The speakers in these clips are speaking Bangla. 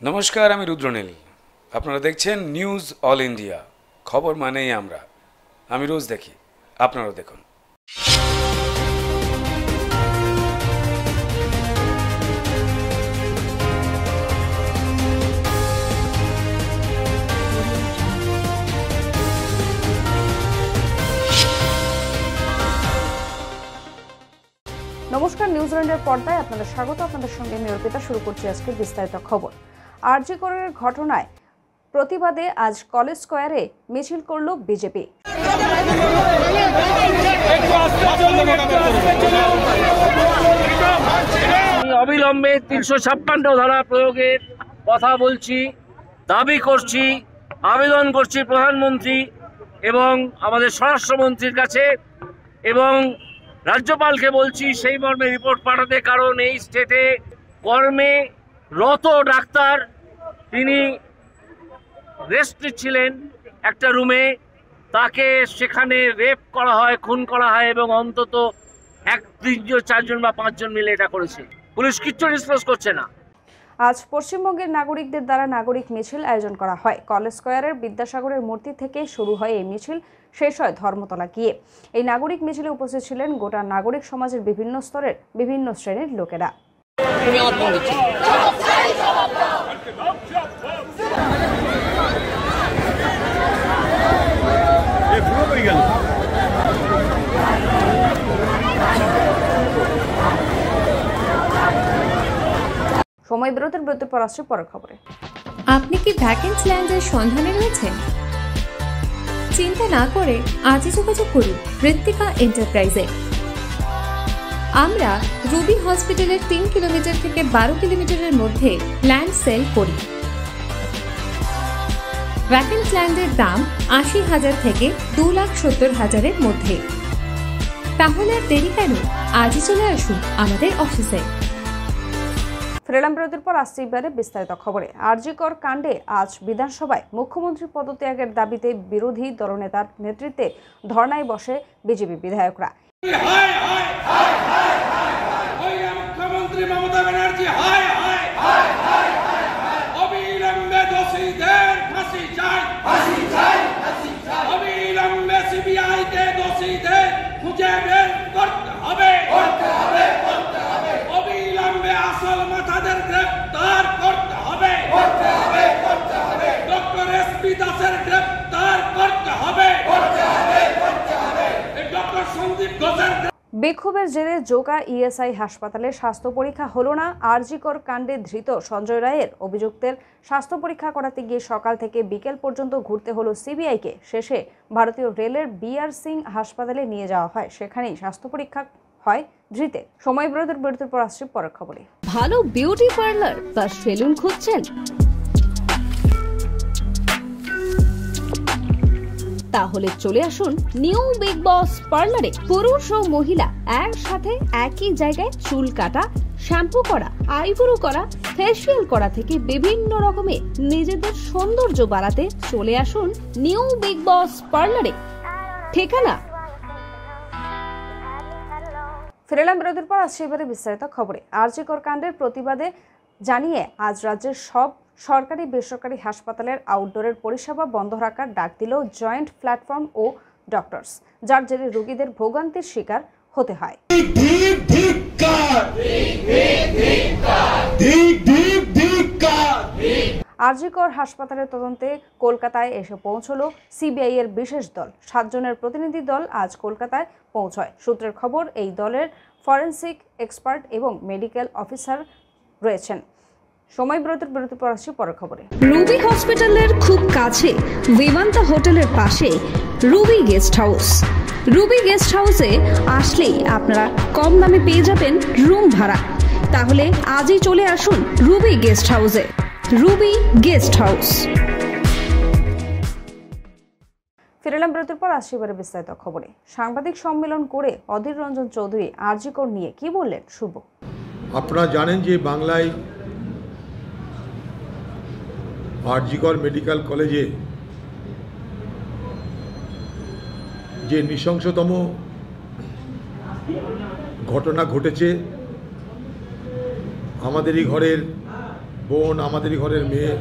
নমস্কার, আমি রুদ্রনীল। আপনারা দেখছেন নিউজ অল ইন্ডিয়া। খবর মানেই আমরা। আমি রোজ দেখি, আপনারাও দেখুন। নমস্কার, নিউজিল্যান্ডের পর্দায় আপনাদের স্বাগত। আপনাদের সঙ্গে আমি অর্পিতা। শুরু করছি আজকের বিস্তারিত খবর। আরজি করের ঘটনায় প্রতিবাদে আজ কলেজ স্কয়ারে মিছিল করল বিজেপি। অবিলম্বে ৩৫৬ ধারা প্রয়োগের কথা বলছি, দাবি করছি, আবেদন করছি প্রধানমন্ত্রী এবং আমাদের স্বরাষ্ট্রমন্ত্রীর কাছে এবং রাজ্যপালকে বলছি সেই মর্মে রিপোর্ট পাঠাতে। কারণ এই স্টেটে কর্মে রত ডাক্তার, তিনি রেস্ট ছিলেন একটা রুমে, তাকে সেখানে রেপ করা হয়, খুন করা হয় এবং অন্তত 1-3-4 বা 5 জন মিলে এটা করেছে। পুলিশ কিচ্ছু রেসপন্স করছে না। আজ পশ্চিমবঙ্গের নাগরিকদের দ্বারা নাগরিক মিছিল আয়োজন করা হয়। কলেজ স্কয়ারের বিদ্যাসাগরের মূর্তি থেকে শুরু হয় এই মিছিল, শেষ হয় ধর্মতলা গিয়ে। এই নাগরিক মিছিলে উপস্থিত ছিলেন গোটা নাগরিক সমাজের বিভিন্ন স্তরের বিভিন্ন শ্রেণীর লোকেরা। সময় বিরতির পর আসছে পরের খবরে। আপনি কি ভ্যাকেন্সি ল্যান্ডের সন্ধানে রয়েছেন? চিন্তা না করে আজই যোগাযোগ করুন ঋত্বিকা এন্টারপ্রাইজে। আমরা রুবি হসপিটালের 3 কিলোমিটার থেকে 12 কিলোমিটারের মধ্যে ল্যান্ড সেল করি। ভ্যাকেন্সি ল্যান্ডের দাম 80,000 থেকে 2,70,000-এর মধ্যে। তাহলে আর দেরি কেন? আজই চলে আসুন আমাদের অফিসে। ফিরলাম বিরতির পর আসছে এবারে বিস্তারিত খবরে। আরজি কর কাণ্ডে আজ বিধানসভায় মুখ্যমন্ত্রী পদত্যাগের দাবিতে বিরোধী দলনেতার নেতৃত্বে ধর্নায় বসে বিজেপি বিধায়করা। মুখ্যমন্ত্রী মমতা ব্যানার্জি অবিলম্বে দোষীদের ফাঁসি চাই, অবিলম্বে সিবিআইকে দোষীদের খুঁজে বের করতে হবে, অবিলম্বে আসল মাথাদের গ্রেফতার করতে হবে, ডক্টর এসপি দাসের গ্রেফতার করতে হবে, ডক্টর সন্দীপ ঘোষের। বিক্ষোভের জেরে জোকা ইএসআই হাসপাতালে স্বাস্থ্য পরীক্ষা হলো না। আরজি কর কাণ্ডে ধৃত সঞ্জয় রায়ের অভিযুক্তের স্বাস্থ্য পরীক্ষা করাতে গিয়ে সকাল থেকে বিকেল পর্যন্ত ঘুরতে হলো সিবিআইকে। শেষে ভারতীয় রেলের বিআর সিং হাসপাতালে নিয়ে যাওয়া হয়, সেখানেই স্বাস্থ্য পরীক্ষা হয় ধৃতের। সময় বিরতির পর আসছে পরের খবরে। ভালো বিউটি পার্লার বা সেলুন খুঁজছেন? তাহলে চলে আসুন নিউ বিগ বস পার্লারে। পুরুষ ও মহিলা একসাথে একই জায়গায় চুল কাটা, শ্যাম্পু করা, আইব্রো করা, ফেসিয়াল করা থেকে বিভিন্ন রকমের নিজেদের সৌন্দর্য বাড়াতে চলে আসুন নিউ বিগ বস পার্লারে। ঠিকানা। ফিরলাম বিরতির পর আসছে এবারে বিস্তারিত খবরে। আরজি কর কাণ্ডের প্রতিবাদে জানিয়ে আজ রাজ্যের সব সরকারি বেসরকারি হাসপাতালের আউটডোরের পরিষেবা বন্ধ রাখার ডাক দিল জয়েন্ট প্ল্যাটফর্ম ও ডক্টরস, যার জেরে রোগীদের ভোগান্তির শিকার হতে হয়। আরজি কর হাসপাতালের তদন্তে কলকাতায় এসে পৌঁছল সিবিআই এর বিশেষ দল। 7 জনের প্রতিনিধি দল আজ কলকাতায় পৌঁছয়। সূত্রের খবর, এই দলের ফরেনসিক এক্সপার্ট এবং মেডিকেল অফিসার রয়েছেন। সময় বিরতির পর আসছি পরের খবরে। রুবি হসপিটালের খুব কাছে বিমান্তা হোটেলের পাশে Ruby guest house. Ruby guest হাউসে আসলেই আপনারা কম দামে পেয়ে যাবেন রুম ভাড়া। তাহলে আজই চলে আসুন রুবি গেস্ট হাউসে। Ruby guest house. ফিরলাম বিরতির পর আসছি এবারে বিস্তারিত খবরে। সাংবাদিক সম্মেলন করে অধীর রঞ্জন চৌধুরী আরজি কর নিয়ে কি বললেন শুভ। আপনারা জানেন যে বাংলায় আরজি কর মেডিকেল কলেজে যে নৃশংসতম ঘটনা ঘটেছে, আমাদেরই ঘরের বোন, আমাদেরই ঘরের মেয়ে,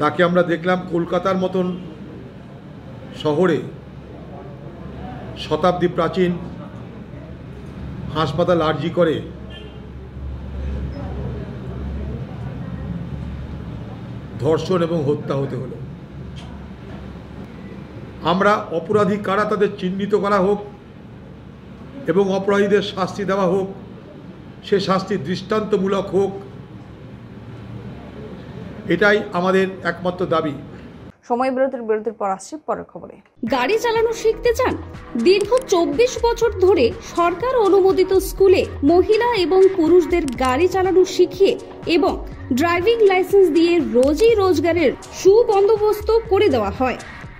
তাকে আমরা দেখলাম কলকাতার মতন শহরে শতাব্দী প্রাচীন হাসপাতাল আরজি করে ধর্ষণ এবং হত্যা হতে হলো। আমরা অপরাধী কারা তাদের চিহ্নিত করা হোক এবং অপরাধীদের শাস্তি দেওয়া হোক, সে শাস্তি দৃষ্টান্তমূলক হোক, এটাই আমাদের একমাত্র দাবি। সময় বিরতির পর আসছি পরের খবরে। গাড়ি চালানো শিখতে চান? দীর্ঘ 24 বছর ধরে সরকার অনুমোদিত স্কুলে মহিলা এবং পুরুষদের গাড়ি চালানো শিখিয়ে এবং ড্রাইভিং লাইসেন্স দিয়ে রোজই রোজগারের সুবন্দোবস্ত করে দেওয়া হয়।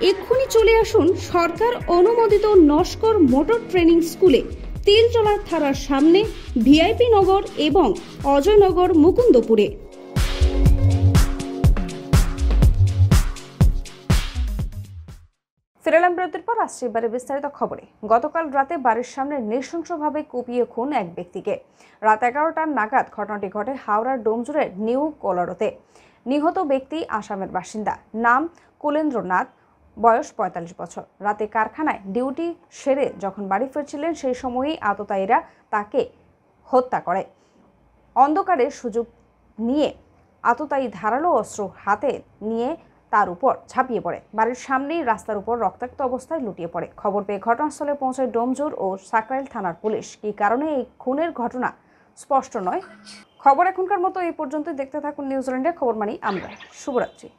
এক্ষুনি চলে আসুন সরকার অনুমোদিত নস্কর মোটর ট্রেনিং স্কুলে, তিলচলার থানার সামনে, ভিআইপি নগর এবং অজয়নগর, মুকুন্দপুরে। ফিরেলাম বিরতির পর আসছে এবারে বিস্তারিত খবরে। গতকাল রাতে বাড়ির সামনে নৃশংসভাবে কুপিয়ে খুন এক ব্যক্তিকে। রাত 11টার নাগাদ ঘটনাটি ঘটে হাওড়ার ডোমজুরের নিউ কোলারোতে। নিহত ব্যক্তি আসামের বাসিন্দা, নাম কুলেন্দ্রনাথ, বয়স 45 বছর। রাতে কারখানায় ডিউটি সেরে যখন বাড়ি ফিরছিলেন সেই সময়ই আততায়ীরা তাকে হত্যা করে। অন্ধকারের সুযোগ নিয়ে আততায়ী ধারালো অস্ত্র হাতে নিয়ে তার উপর ঝাঁপিয়ে পড়ে। বাড়ির সামনেই রাস্তার উপর রক্তাক্ত অবস্থায় লুটিয়ে পড়ে। খবর পেয়ে ঘটনাস্থলে পৌঁছায় ডোমজুর ও সাকরাইল থানার পুলিশ। কী কারণে এই খুনের ঘটনা স্পষ্ট নয়। খবর এখনকার মতো এই পর্যন্তই। দেখতে থাকুন নিউজিল্যান্ডের খবর মানি আমরা। শুভরাত্রি।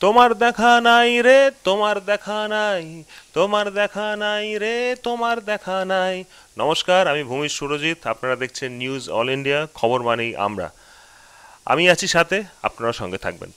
তোমার দেখা নাই রে, তোমার দেখা নাই, তোমার দেখা নাই রে, তোমার দেখা নাই। নমস্কার, আমি ভূমি সুরজিৎ। আপনারা দেখছেন নিউজ অল ইন্ডিয়া, খবর মানেই আমরা। আমি আছি সাথে, আপনারা সঙ্গে থাকবেন।